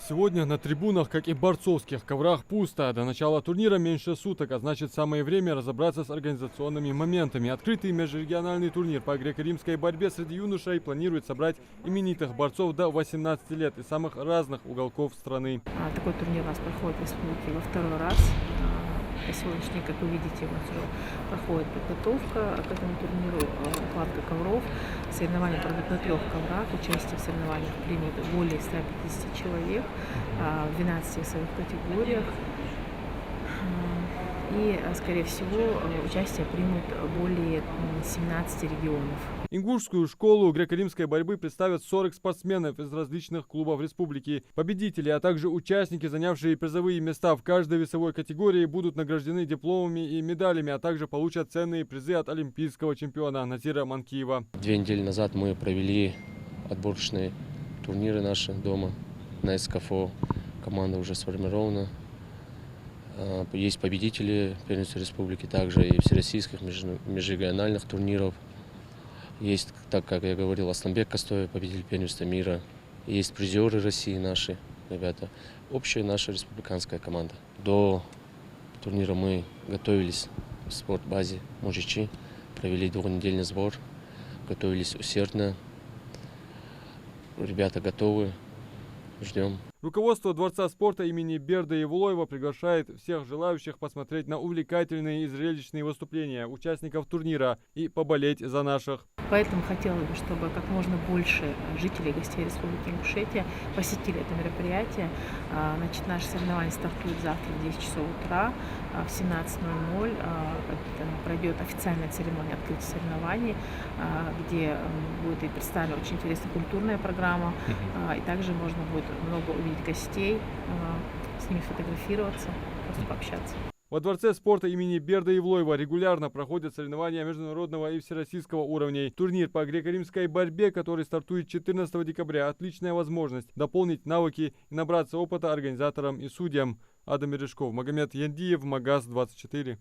Сегодня на трибунах, как и борцовских коврах, пусто. До начала турнира меньше суток, а значит самое время разобраться с организационными моментами. Открытый межрегиональный турнир по греко-римской борьбе среди юношей планирует собрать именитых борцов до 18 лет из самых разных уголков страны. Такой турнир у нас проходит в республике во второй раз. На сегодняшний день, как вы видите, у нас уже проходит подготовка к этому турниру, укладка ковров. Соревнования пройдут на 3 коврах. Участие в соревнованиях примет более 150 человек в 12 весовых категориях. И, скорее всего, участие примут более 17 регионов. Ингушскую школу греко-римской борьбы представят 40 спортсменов из различных клубов республики. Победители, а также участники, занявшие призовые места в каждой весовой категории, будут награждены дипломами и медалями, а также получат ценные призы от олимпийского чемпиона Назира Манкиева. 2 недели назад мы провели отборочные турниры наши дома на СКФО. Команда уже сформирована. Есть победители первенства республики, также и всероссийских межрегиональных турниров. Есть, так как я говорил, Асланбек Костоев, победитель первенства мира. Есть призеры России наши, ребята. Общая наша республиканская команда. До турнира мы готовились в спортбазе Мужичи, провели 2-недельный сбор, готовились усердно. Ребята готовы, ждем. Руководство Дворца спорта имени Берды Евлоева приглашает всех желающих посмотреть на увлекательные и зрелищные выступления участников турнира и поболеть за наших. Поэтому хотелось бы, чтобы как можно больше жителей и гостей Республики Ингушетия посетили это мероприятие. Наши соревнования стартуют завтра в 10 часов утра. В 17:00 пройдет официальная церемония открытия соревнований, где будет и представлена очень интересная культурная программа. И также можно будет много увидеть гостей, с ними фотографироваться, просто пообщаться. Во Дворце спорта имени Берда Евлоева регулярно проходят соревнования международного и всероссийского уровней. Турнир по греко-римской борьбе, который стартует 14 декабря, отличная возможность дополнить навыки и набраться опыта организаторам и судьям. Адам Мережков, Магомед Яндиев, Магаз 24.